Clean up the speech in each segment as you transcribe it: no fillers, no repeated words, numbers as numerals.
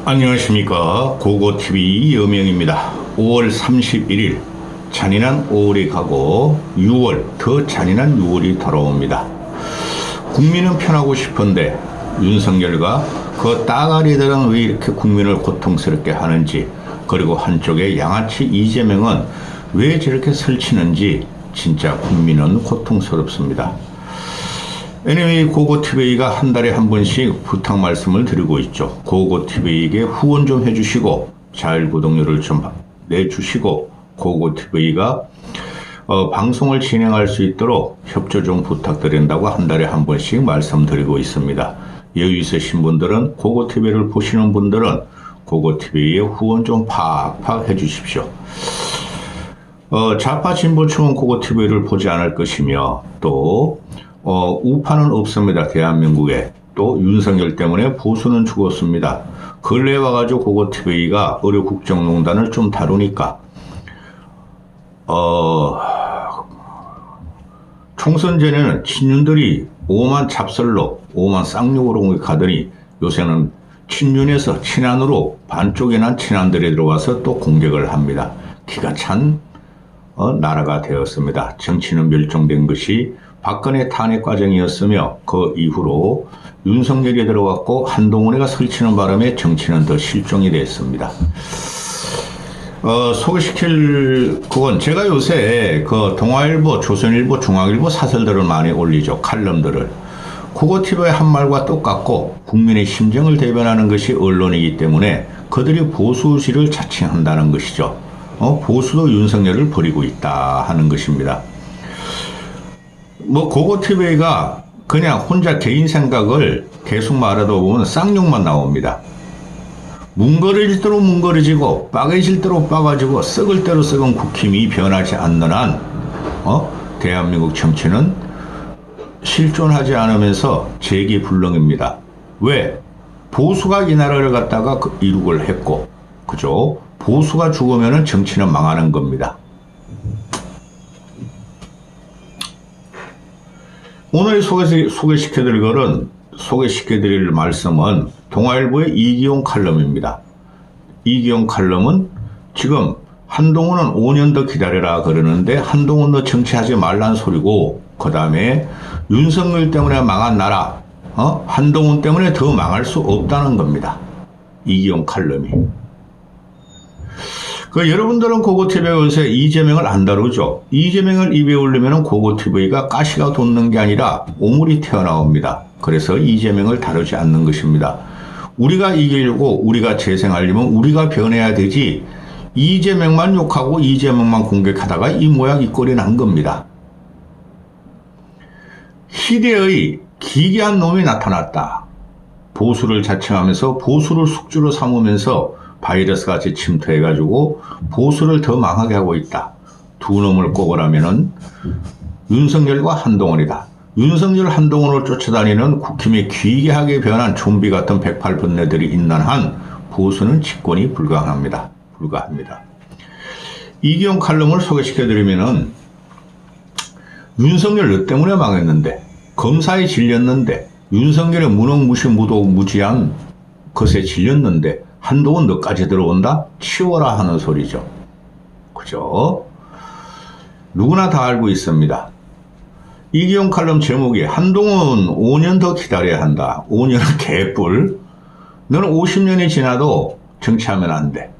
안녕하십니까. 고고TV 여명입니다. 5월 31일 잔인한 5월이 가고 6월 더 잔인한 6월이 돌아옵니다. 국민은 편하고 싶은데 윤석열과 그 따가리들은 왜 이렇게 국민을 고통스럽게 하는지, 그리고 한쪽에 양아치 이재명은 왜 저렇게 설치는지 진짜 국민은 고통스럽습니다. anyway, 고고TV가 한 달에 한 번씩 부탁 말씀을 드리고 있죠. 고고TV에게 후원 좀 해주시고 잘 구독료를 좀 내주시고 고고TV가 방송을 진행할 수 있도록 협조 좀 부탁드린다고 한 달에 한 번씩 말씀드리고 있습니다. 여유 있으신 분들은, 고고TV를 보시는 분들은 고고TV에 후원 좀 팍팍 해주십시오. 좌파 진보층은 고고TV를 보지 않을 것이며, 또 우파는 없습니다. 대한민국에. 또 윤석열 때문에 보수는 죽었습니다. 근래에 와가지고 고고TV가 의료국정농단을 좀 다루니까 총선 전에는 친윤들이 오만 잡설로, 오만 쌍욕으로 가더니 요새는 친윤에서 친한으로 반쪽에 난 친한들이 들어와서 또 공격을 합니다. 기가 찬 나라가 되었습니다. 정치는 멸종된 것이 박근혜 탄핵 과정이었으며, 그 이후로 윤석열이 들어왔고 한동훈이가 설치는 바람에 정치는 더 실종이 됐습니다. 소개시킬 그건, 제가 요새 그 동아일보, 조선일보, 중앙일보 사설들을 많이 올리죠. 칼럼들을. 고고TV의 한 말과 똑같고 국민의 심정을 대변하는 것이 언론이기 때문에 그들이 보수지를 자칭한다는 것이죠. 보수도 윤석열을 버리고 있다 하는 것입니다. 고고TV가 그냥 혼자 개인 생각을 계속 말하다 보면 쌍욕만 나옵니다. 뭉거려질 대로 뭉거려지고 빠개질 대로 빠가지고 썩을 대로 썩은 국힘이 변하지 않는 한 대한민국 정치는 실존하지 않으면서 재기불능입니다. 왜? 보수가 이 나라를 갖다가 이룩을 했고, 그죠? 보수가 죽으면 정치는 망하는 겁니다. 오늘 소개시켜드릴 말씀은 동아일보의 이기용 칼럼입니다. 이기용 칼럼은 지금 한동훈은 5년 더 기다려라 그러는데, 한동훈 너 정치하지 말란 소리고, 그 다음에 윤석열 때문에 망한 나라, 한동훈 때문에 더 망할 수 없다는 겁니다. 이기용 칼럼이. 여러분들은 고고TV가 요새 이재명을 안 다루죠. 이재명을 입에 올리면 고고TV가 가시가 돋는 게 아니라 오물이 튀어나옵니다. 그래서 이재명을 다루지 않는 것입니다. 우리가 이기려고, 우리가 재생하려면 우리가 변해야 되지, 이재명만 욕하고 이재명만 공격하다가 이 모양 이 꼴이 난 겁니다. 희대의 기괴한 놈이 나타났다. 보수를 자칭하면서 보수를 숙주로 삼으면서 바이러스같이 침투해가지고 보수를 더 망하게 하고 있다. 두 놈을 꼽으라면은 윤석열과 한동훈이다. 윤석열, 한동훈을 쫓아다니는 국힘의 기괴하게 변한 좀비 같은 108번뇌들이 있는 한 보수는 집권이 불가합니다. 이기용 칼럼을 소개시켜드리면은, 윤석열 너 때문에 망했는데, 검사에 질렸는데, 윤석열의 무능무시무도무지한 것에 질렸는데 한동훈 너까지 들어온다? 치워라 하는 소리죠. 그죠? 누구나 다 알고 있습니다. 이기용 칼럼 제목이 한동훈 5년 더 기다려야 한다. 5년은 개뿔. 너는 50년이 지나도 정치하면 안 돼.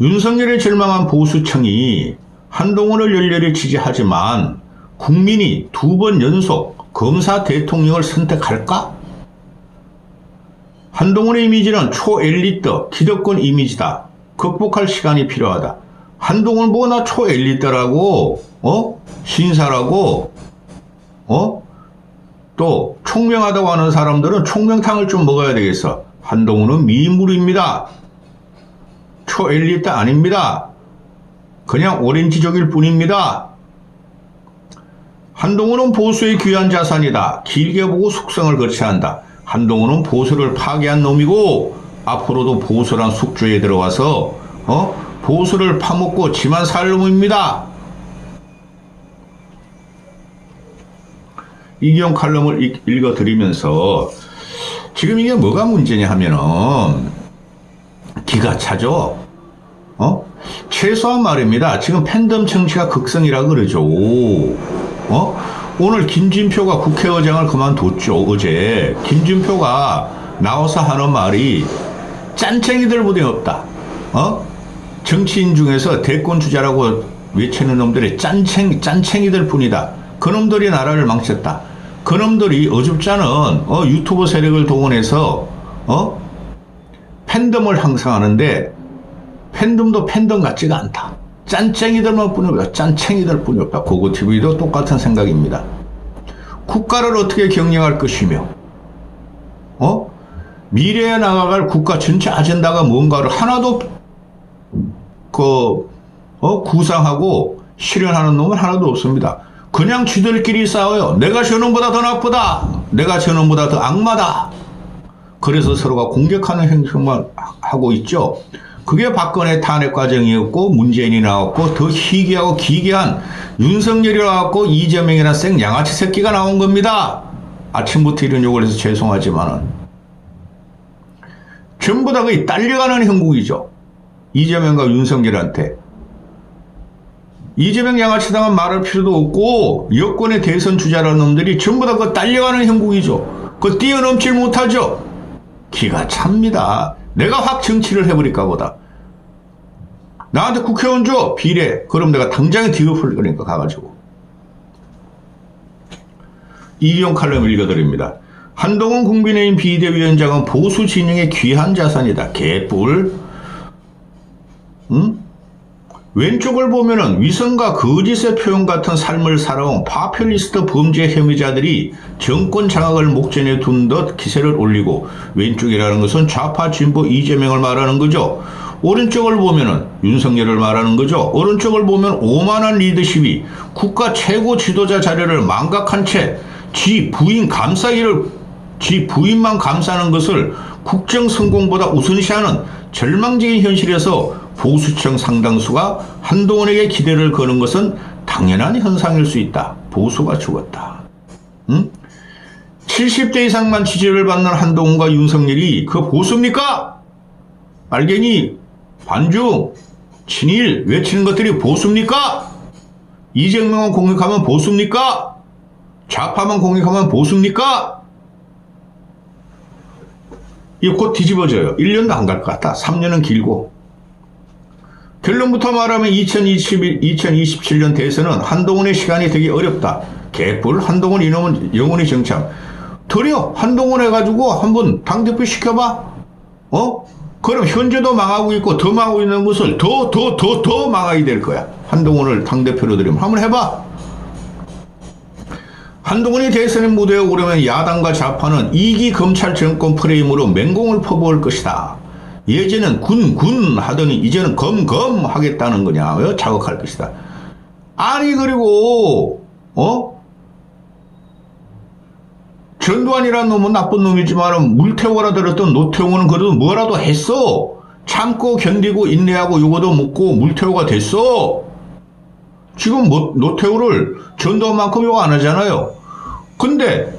윤석열에 절망한 보수층이 한동훈을 열렬히 지지하지만 국민이 2번 연속 검사 대통령을 선택할까? 한동훈의 이미지는 초엘리트, 기득권 이미지다. 극복할 시간이 필요하다. 한동훈 뭐나 초엘리트라고, 신사라고, 또 총명하다고 하는 사람들은 총명탕을 좀 먹어야 되겠어. 한동훈은 미인물입니다. 초엘리트 아닙니다. 그냥 오렌지족일 뿐입니다. 한동훈은 보수의 귀한 자산이다. 길게 보고 숙성을 거쳐야 한다. 한동훈은 보수를 파괴한 놈이고 앞으로도 보수란 숙주에 들어와서 보수를 파먹고 지만 살 놈입니다. 이기용 칼럼을 읽어드리면서 지금 이게 뭐가 문제냐 하면은 기가 차죠. 최소한 말입니다. 지금 팬덤 정치가 극성이라 그러죠. 오늘 김진표가 국회의장을 그만뒀죠. 어제 김진표가 나와서 하는 말이 짠챙이들보다 없다. 정치인 중에서 대권 주자라고 외치는 놈들이 짠챙이들 뿐이다. 그놈들이 나라를 망쳤다. 그놈들이 어줍잖은 유튜브 세력을 동원해서 팬덤을 형성하는데 팬덤도 팬덤 같지가 않다. 짠챙이들만 뿐이 없다. 짠챙이들 뿐이 없다. 고고TV도 똑같은 생각입니다. 국가를 어떻게 경영할 것이며 미래에 나아갈 국가 전체 아젠다가 뭔가를 하나도 구상하고 실현하는 놈은 하나도 없습니다. 그냥 쥐들끼리 싸워요. 내가 저놈보다 더 나쁘다. 내가 저놈보다 더 악마다. 그래서 서로가 공격하는 행동만 하고 있죠. 그게 박근혜 탄핵 과정이었고 문재인이 나왔고 더 희귀하고 기괴한 윤석열이 나왔고 이재명이라는 생양아치 새끼가 나온 겁니다. 아침부터 이런 욕을 해서 죄송하지만은 전부 다 거의 딸려가는 형국이죠. 이재명과 윤석열한테. 이재명 양아치당은 말할 필요도 없고 여권의 대선 주자라는 놈들이 전부 다 그 딸려가는 형국이죠. 그 뛰어넘질 못하죠. 기가 찹니다. 내가 확 정치를 해버릴까 보다. 나한테 국회의원 줘. 비례. 그럼 내가 당장에 뒤엎을 거니까 가가지고. 이기용 칼럼 읽어드립니다. 한동훈 국민의힘 비대위원장은 보수 진영의 귀한 자산이다. 개뿔. 왼쪽을 보면은 위선과 거짓의 표현 같은 삶을 살아온 파퓰리스트 범죄 혐의자들이 정권 장악을 목전에 둔 듯 기세를 올리고, 왼쪽이라는 것은 좌파 진보 이재명을 말하는 거죠. 오른쪽을 보면은 윤석열을 말하는 거죠. 오른쪽을 보면 오만한 리더십이 국가 최고 지도자 자리를 망각한 채 지 부인만 감싸는 것을 국정 성공보다 우선시하는 절망적인 현실에서 보수층 상당수가 한동훈에게 기대를 거는 것은 당연한 현상일 수 있다. 보수가 죽었다. 70대 이상만 지지를 받는 한동훈과 윤석열이 그 보수입니까? 알갱이, 반중, 친일 외치는 것들이 보수입니까? 이재명만 공격하면 보수입니까? 좌파만 공격하면 보수입니까? 이거 곧 뒤집어져요. 1년도 안 갈 것 같다. 3년은 길고. 결론부터 말하면 2027년 대선은 한동훈의 시간이 되게 어렵다. 개뿔. 한동훈 이놈은 영원히 정참. 드려. 한동훈 해가지고 한번 당대표 시켜봐. 그럼 현재도 망하고 있고 더 망하고 있는 것을 더 망하게 될 거야. 한동훈을 당대표로 들이면 한번 해봐. 한동훈이 대선의 무대에 오르면 야당과 좌파는 2기 검찰 정권 프레임으로 맹공을 퍼부을 것이다. 예전엔 군 하더니 이제는 검 하겠다는 거냐. 자극할 것이다. 아니 그리고 전두환이라는 놈은 나쁜 놈이지만 물태우라 들었던 노태우는 그래도 뭐라도 했어. 참고 견디고 인내하고 요거도 먹고 물태우가 됐어. 지금 노태우를 전두환만큼 욕 안 하잖아요. 근데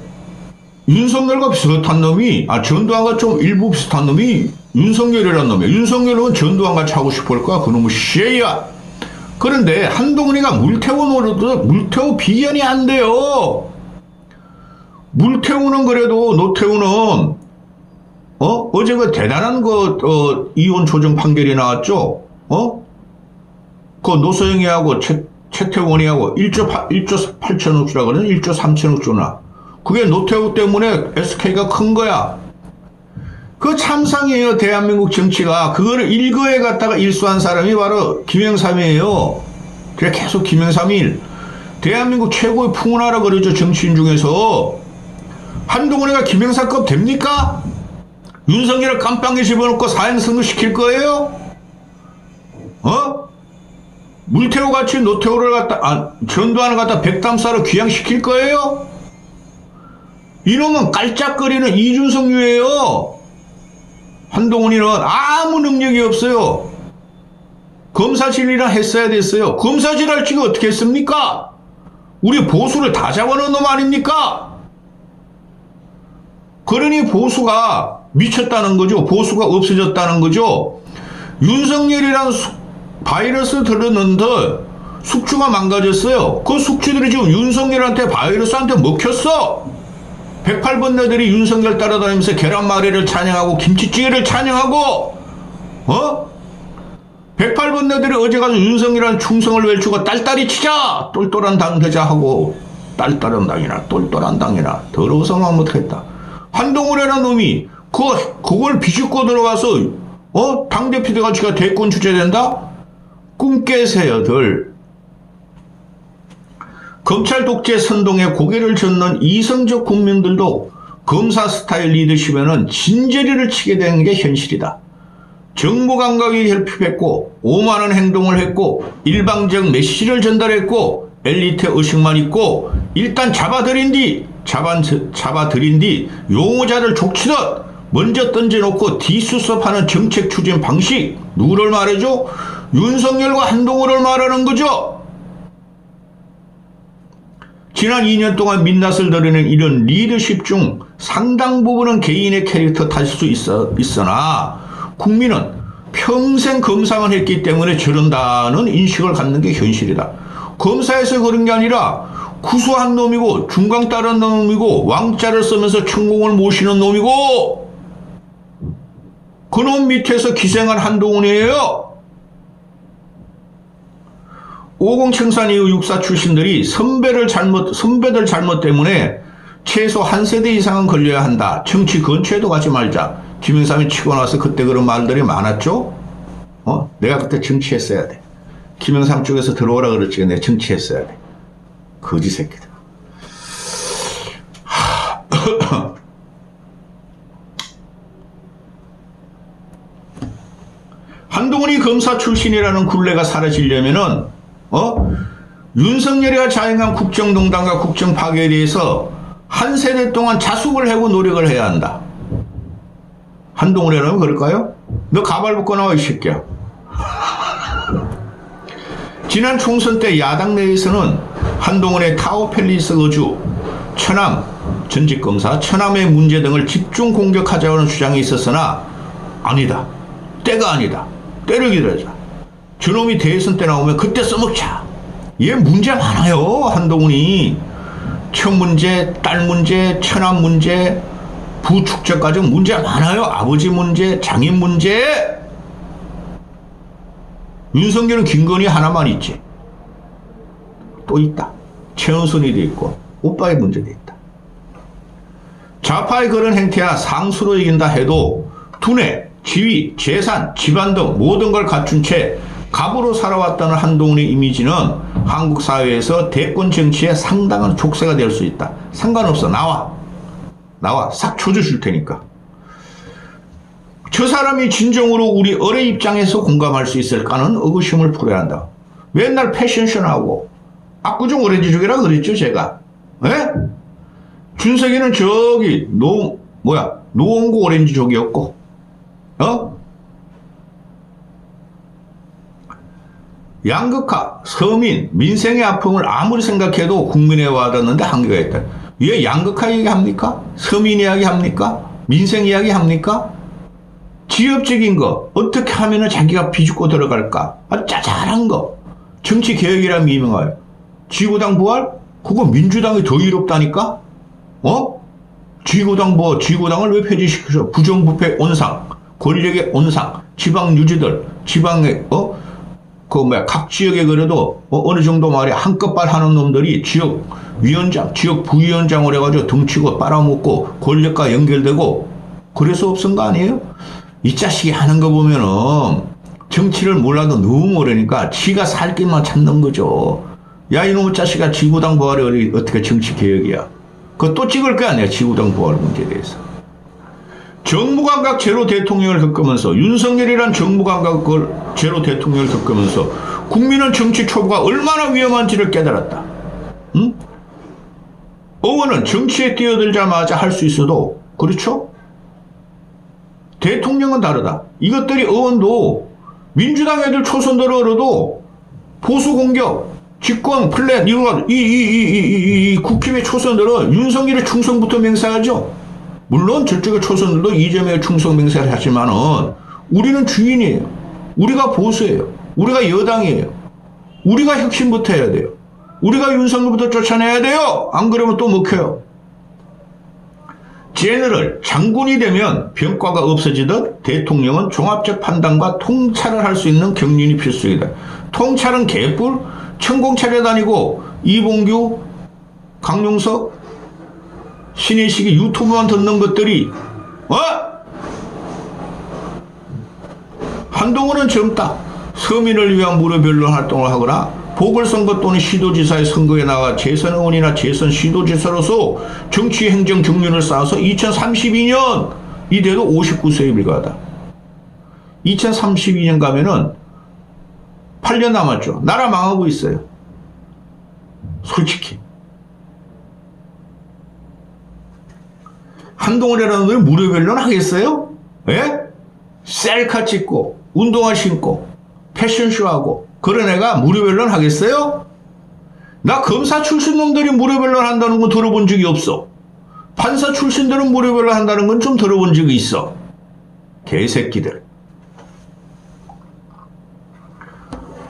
윤석열과 비슷한 놈이 전두환과 좀 일부 비슷한 놈이 윤석열이라는 놈이야. 윤석열은 전두환같이 하고 싶을 거야. 그놈은 씨야. 그런데 한동훈이가 물태우 노릇도 물태우 비견이 안 돼요. 물태우는 그래도 노태우는 어제 그 대단한 이혼 조정 판결이 나왔죠. 그 노소영이하고 최태원이하고 1조 8천억 주라 그러는 1조 3천억 주나. 그게 노태우 때문에 SK가 큰 거야. 그 참상이에요. 대한민국 정치가. 그거를 일거에 갖다가 일수한 사람이 바로 김영삼이에요. 그래 계속 김영삼이 대한민국 최고의 풍운하라 그러죠. 정치인 중에서. 한동훈이가 김영삼급 됩니까? 윤석열을 깜빵에 집어넣고 사형선고 시킬 거예요? 물태우 같이 노태우를 전두환을 갖다 백담사로 귀향시킬 거예요? 이놈은 깔짝거리는 이준석류예요. 한동훈이는 아무 능력이 없어요. 검사질이나 했어야 됐어요. 검사질할 지가 어떻게 했습니까? 우리 보수를 다 잡아놓은 놈 아닙니까? 그러니 보수가 미쳤다는 거죠. 보수가 없어졌다는 거죠. 윤석열이란 바이러스 들었는데 숙주가 망가졌어요. 그 숙주들이 지금 윤석열한테 바이러스한테 먹혔어. 108번뇌들이 윤석열 따라다니면서 계란말이를 찬양하고 김치찌개를 찬양하고 108번뇌들이 어제 가서 윤석열한 충성을 외치고 딸딸이 치자 똘똘한 당 되자 하고 딸딸한 당이나 똘똘한 당이나 더러워서 막 못했다. 한동훈이라는 놈이 그걸 비집고 들어가서 당대표 돼가지고 대권 주재된다? 꿈 깨세요들. 검찰 독재 선동에 고개를 젓는 이성적 국민들도 검사 스타일 리더십에는 진저리를 치게 되는 게 현실이다. 정보 감각이 결핍했고 오만한 행동을 했고 일방적 메시지를 전달했고 엘리트 의식만 있고 일단 잡아들인 뒤 용어자를 족치듯 먼저 던져놓고 뒤수습하는 정책 추진 방식. 누구를 말해줘? 윤석열과 한동훈을 말하는 거죠. 지난 2년 동안 민낯을 드러낸 이런 리더십 중 상당 부분은 개인의 캐릭터 탓일 수 있으나 국민은 평생 검사만 했기 때문에 저런다는 인식을 갖는 게 현실이다. 검사에서 그런 게 아니라 구수한 놈이고 중강 따른 놈이고 왕자를 쓰면서 천공을 모시는 놈이고 그놈 밑에서 기생한 한동훈이에요. 50 청산 이후 육사 출신들이 선배들 잘못 때문에 최소 한 세대 이상은 걸려야 한다. 정치 근처에도 가지 말자. 김영삼이 치고 나서 그때 그런 말들이 많았죠. 내가 그때 정치했어야 돼. 김영삼 쪽에서 들어오라 그랬지. 내가 정치했어야 돼. 거지 새끼들. 한동훈이 검사 출신이라는 굴레가 사라지려면은 윤석열이가 자행한 국정농단과 국정파괴에 대해서 한 세대 동안 자숙을 하고 노력을 해야 한다. 한동훈이라면 그럴까요? 너 가발 벗고 나와 이 새끼야. 지난 총선 때 야당 내에서는 한동훈의 타오펠리스 거주, 천암, 전직검사, 천암의 문제 등을 집중 공격하자는 주장이 있었으나 아니다. 때가 아니다. 때를 기다리자. 저놈이 대선 때 나오면 그때 써먹자. 얘 문제 많아요. 한동훈이. 천 문제, 딸 문제, 천암 문제, 부축제까지 문제 많아요. 아버지 문제, 장인 문제. 윤석열은 김건희 하나만 있지. 또 있다. 최은순이도 있고 오빠의 문제도 있다. 좌파의 그런 행태야 상수로 이긴다 해도 두뇌, 지위, 재산, 집안 등 모든 걸 갖춘 채 갑으로 살아왔다는 한동훈의 이미지는 한국 사회에서 대권 정치에 상당한 족쇄가 될 수 있다. 상관없어. 나와. 싹 조져줄 테니까. 저 사람이 진정으로 우리 어뢰 입장에서 공감할 수 있을까는 의구심을 풀어야 한다. 맨날 패션쇼하고 압구정 오렌지족이라 그랬죠 제가. 에? 준석이는 저기 노원구 오렌지족이었고 양극화, 서민, 민생의 아픔을 아무리 생각해도 국민에 와닿는데 한계가 있다. 왜 양극화 얘기합니까? 서민 이야기 합니까? 민생 이야기 합니까? 지역적인 거 어떻게 하면 자기가 비집고 들어갈까? 아주 짜잘한 거. 정치 개혁이라면 유명해요. 지구당 부활? 그거 민주당이 더 이롭다니까? 지구당을 왜 폐지시켜서 부정부패 온상, 권력의 온상, 지방 유지들, 지방의 각 지역에 그래도 어느 정도 말에 한껏발 하는 놈들이 지역 위원장, 지역 부위원장을 해가지고 덩치고 빨아먹고 권력과 연결되고 그래서 없은 거 아니에요? 이 자식이 하는 거 보면은 정치를 몰라도 너무 모르니까 지가 살 길만 찾는 거죠. 야 이놈의 자식아 지구당 부활이 어떻게 정치 개혁이야. 그거 또 찍을 거야 내가 지구당 부활 문제에 대해서. 정무감각 제로 대통령을 겪으면서 윤석열이란 정무감각 제로 대통령을 겪으면서 국민은 정치 초보가 얼마나 위험한지를 깨달았다. 응? 의원은 정치에 뛰어들자마자 할 수 있어도 그렇죠? 대통령은 다르다. 이것들이 의원도 민주당 애들 초선들 얼어도 보수 공격, 집권, 플랫 이거 이 국힘의 초선들은 윤석열의 충성부터 맹세하죠. 물론 저쪽의 초선들도 이재명에 충성맹세를 하지만은 우리는 주인이에요. 우리가 보수예요. 우리가 여당이에요. 우리가 혁신부터 해야 돼요. 우리가 윤석열부터 쫓아내야 돼요. 안 그러면 또 먹혀요. 제너럴, 장군이 되면 병과가 없어지듯 대통령은 종합적 판단과 통찰을 할 수 있는 경륜이 필수이다. 통찰은 개뿔, 천공 차려다니고 이봉규, 강용석, 신혜식이 유튜브만 듣는 것들이 한동훈은 젊다. 서민을 위한 무료변론 활동을 하거나 보궐선거 또는 시도지사의 선거에 나가 재선의원이나 재선 시도지사로서 정치행정 경륜을 쌓아서 2032년 이대로 59세에 불과하다. 2032년 가면은 8년 남았죠. 나라 망하고 있어요. 솔직히. 한동훈이라는 놈이 무료변론 하겠어요? 예? 셀카 찍고 운동화 신고 패션쇼하고 그런 애가 무료변론 하겠어요? 나 검사 출신 놈들이 무료변론 한다는 건 들어본 적이 없어. 판사 출신들은 무료변론 한다는 건 좀 들어본 적이 있어. 개새끼들.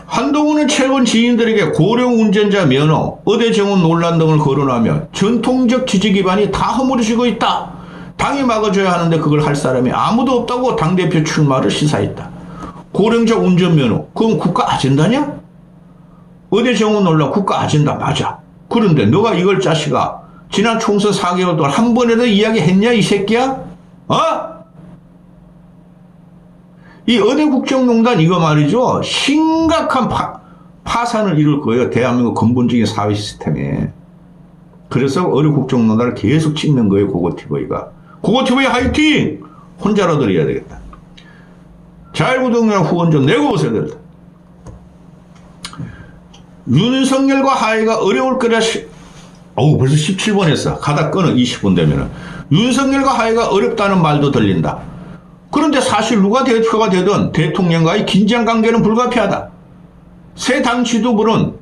한동훈은 최근 지인들에게 고령 운전자 면허, 의대 정원 논란 등을 거론하며 전통적 지지 기반이 다 허물어지고 있다. 당이 막아줘야 하는데 그걸 할 사람이 아무도 없다고 당대표 출마를 시사했다. 고령자 운전면허, 그건 국가 아젠다냐? 의대 정원 논란 국가 아젠다 맞아. 그런데 너가 이걸 자식아 지난 총선 4개월 동안 한 번에도 이야기했냐 이 새끼야? 이 의대 국정농단 이거 말이죠. 심각한 파산을 이룰 거예요. 대한민국 근본적인 사회 시스템에. 그래서 의대 국정농단을 계속 찍는 거예요. 고고TV가. 고고TV 화이팅! 혼자라도 해야 되겠다. 자율구동량 후원 좀 내고 오셔야 된다. 윤석열과 하이가 어려울 거라 벌써 17번 했어. 가다 끊어 20분 되면은. 윤석열과 하이가 어렵다는 말도 들린다. 그런데 사실 누가 대표가 되든 대통령과의 긴장 관계는 불가피하다. 새 당 지도부는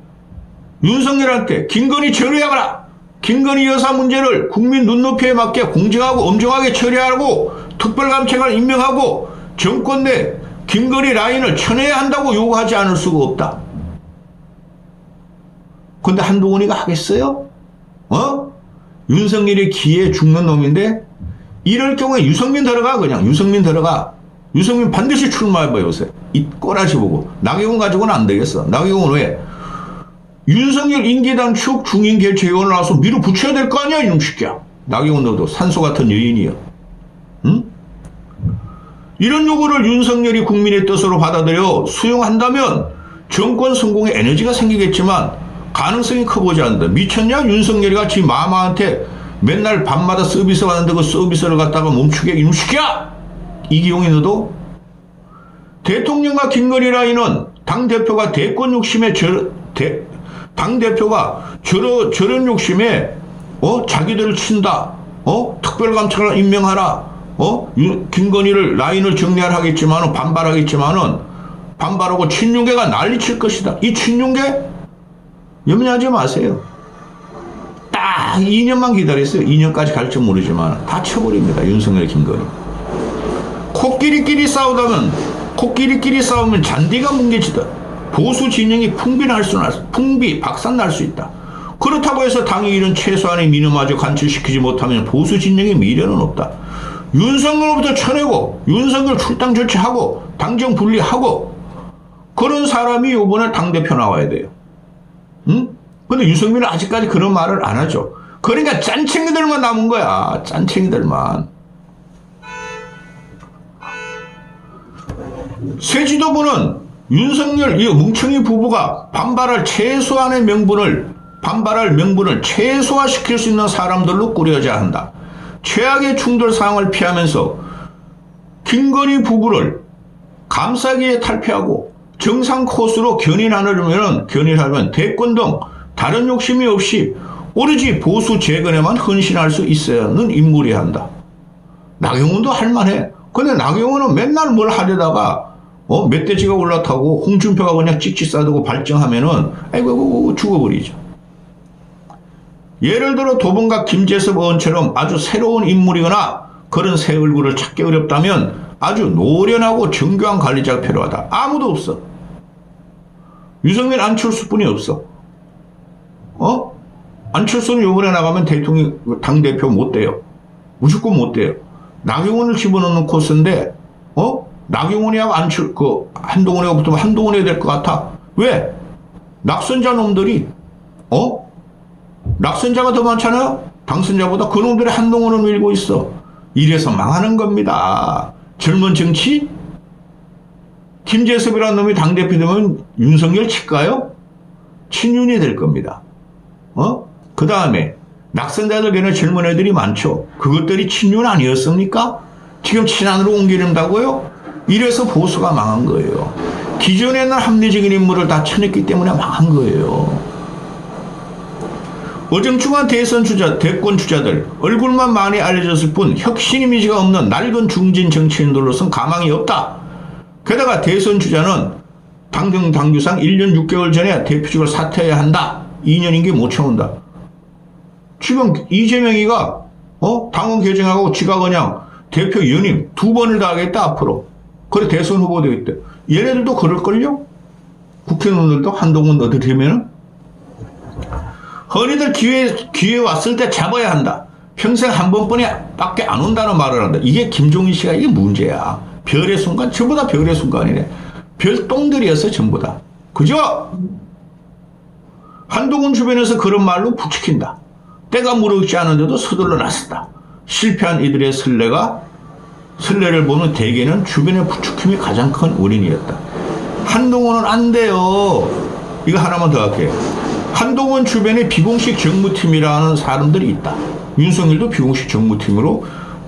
윤석열한테 김건희 처리하거라. 김건희 여사 문제를 국민 눈높이에 맞게 공정하고 엄정하게 처리하고 특별감찰관을 임명하고 정권 내 김건희 라인을 쳐내야 한다고 요구하지 않을 수가 없다. 근데 한동훈이가 하겠어요? 윤석열의 기회에 죽는 놈인데 이럴 경우에 유승민 들어가. 그냥 유승민 들어가. 유승민 반드시 출마해봐 요새. 이 꼬라지 보고. 나경원 가지고는 안 되겠어. 나경원 왜? 윤석열 임기당 축 중인 개최위원을 나와서 밀어붙여야 될 거 아니야 이놈 새끼야. 나경원 너도 산소 같은 여인이야. 응? 이런 요구를 윤석열이 국민의 뜻으로 받아들여 수용한다면 정권 성공에 에너지가 생기겠지만 가능성이 커 보지 않는다. 미쳤냐? 윤석열이 같이 마마한테 맨날 밤마다 서비스 하는데 그 서비스를 갖다가 멈추게 이놈 새끼야! 이기용이 너도? 대통령과 김건희 라인은 당대표가 대권 욕심에 당대표가 저런 욕심에 자기들을 친다. 특별감찰관을 임명하라. 김건희를 라인을 정리하라 하겠지만은 반발하고 친윤계가 난리칠 것이다. 이 친윤계 염려하지 마세요. 딱 2년만 기다렸어요. 2년까지 갈지 모르지만 다 쳐버립니다. 윤석열 김건희. 코끼리끼리 싸우면 잔디가 뭉개지다. 보수 진영이 박산날 수 있다. 그렇다고 해서 당이 이런 최소한의 민음마저 관철시키지 못하면 보수 진영의 미래는 없다. 윤석열부터 쳐내고 윤석열 출당 조치하고 당정 분리하고 그런 사람이 이번에 당대표 나와야 돼요. 응? 근데 유승민은 아직까지 그런 말을 안 하죠. 그러니까 짠챙이들만 남은 거야. 짠챙이들만. 새 지도부는 윤석열 이 뭉청이 부부가 반발할 명분을 최소화시킬 수 있는 사람들로 꾸려져야 한다. 최악의 충돌 상황을 피하면서 김건희 부부를 감싸기에 탈피하고 정상 코스로 견인하면 대권 등 다른 욕심이 없이 오로지 보수 재건에만 헌신할 수 있어야 하는 인물이 한다. 나경원도 할만해. 근데 나경원은 맨날 뭘 하려다가 멧돼지가 올라타고 홍준표가 그냥 찍찍 싸두고 발정하면은 아이고 죽어버리죠. 예를 들어 도봉각 김재섭 의원처럼 아주 새로운 인물이거나 그런 새 얼굴을 찾기 어렵다면 아주 노련하고 정교한 관리자가 필요하다. 아무도 없어. 유승민, 안철수뿐이 없어. 안철수는 요번에 나가면 대통령, 당대표 못 돼요. 무조건 못 돼요. 나경원을 집어넣는 코스인데, 나경원이하고 한동훈이가 붙으면 한동훈이 해야 될 것 같아. 왜? 낙선자 놈들이, 낙선자가 더 많잖아요? 당선자보다 그 놈들이 한동훈을 밀고 있어. 이래서 망하는 겁니다. 젊은 정치? 김재섭이라는 놈이 당대표 되면 윤석열 칠까요? 친윤이 될 겁니다. 그 다음에 낙선자들 걔네 젊은 애들이 많죠. 그것들이 친윤 아니었습니까? 지금 친한으로 옮기는다고요? 이래서 보수가 망한 거예요. 기존에는 합리적인 인물을 다 쳐냈기 때문에 망한 거예요. 어정쩡한 대권 주자들, 얼굴만 많이 알려졌을 뿐 혁신 이미지가 없는 낡은 중진 정치인들로선 가망이 없다. 게다가 대선 주자는 당규상 1년 6개월 전에 대표직을 사퇴해야 한다. 2년 임기 못 채운다. 지금 이재명이가 당원 개정하고 지가 그냥 대표 연임 2번을 다 하겠다 앞으로. 그래 대선 후보 되겠대. 얘네들도 그럴걸요? 국회의원들도 한동훈 얻으려면은 허니들 기회 왔을 때 잡아야 한다. 평생 한 번뿐이밖에 안 온다는 말을 한다. 이게 김종인 씨가 이게 문제야. 별의 순간, 전부 다 별의 순간이네. 별똥들이었어, 전부 다. 그죠? 한동훈 주변에서 그런 말로 부추긴다. 때가 무르지 않은데도 서둘러 나섰다. 실패한 이들의 설레를 보는 대개는 주변의 부추김이 가장 큰 원인이었다. 한동훈은 안 돼요. 이거 하나만 더 할게요. 한동훈 주변에 비공식 정무팀이라는 사람들이 있다. 윤석열도 비공식 정무팀으로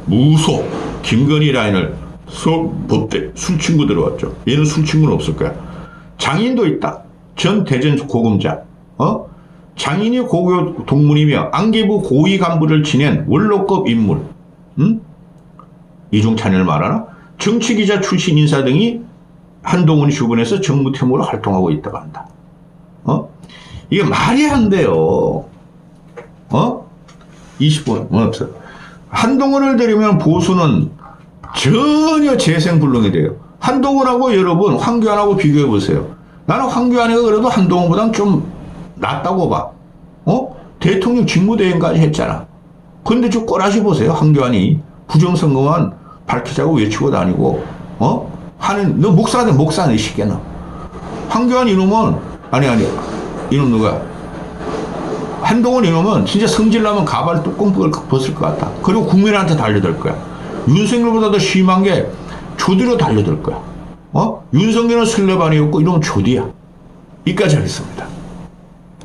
무소, 김건희 라인을 법대 술친구 들어왔죠. 얘는 술친구는 없을 거야. 장인도 있다. 전 대전 고검장. 장인이 고교 동문이며 안개부 고위 간부를 지낸 원로급 인물. 이중찬을 말하나? 정치기자 출신 인사 등이 한동훈 주변에서 정무팀으로 활동하고 있다고 한다. 이게 말이 안 돼요. 20분 없어. 한동훈을 데리면 보수는 전혀 재생불능이 돼요. 한동훈하고 여러분 황교안하고 비교해 보세요. 나는 황교안이가 그래도 한동훈보다는 좀 낫다고 봐. 대통령 직무대행까지 했잖아. 근데 저 꼬라지 보세요. 황교안이 부정선거만 밝히자고 외치고 다니고 너 목사네 목사네 시계는. 황교안 이놈은 아니 이놈 누가 한동훈 이놈은 진짜 성질나면 가발 뚜껑 벗을 것 같아. 그리고 국민한테 달려들 거야. 윤석열보다 더 심한 게 조디로 달려들 거야. 윤석열은 설레반이었고 이놈은 조디야. 이까지 하겠습니다.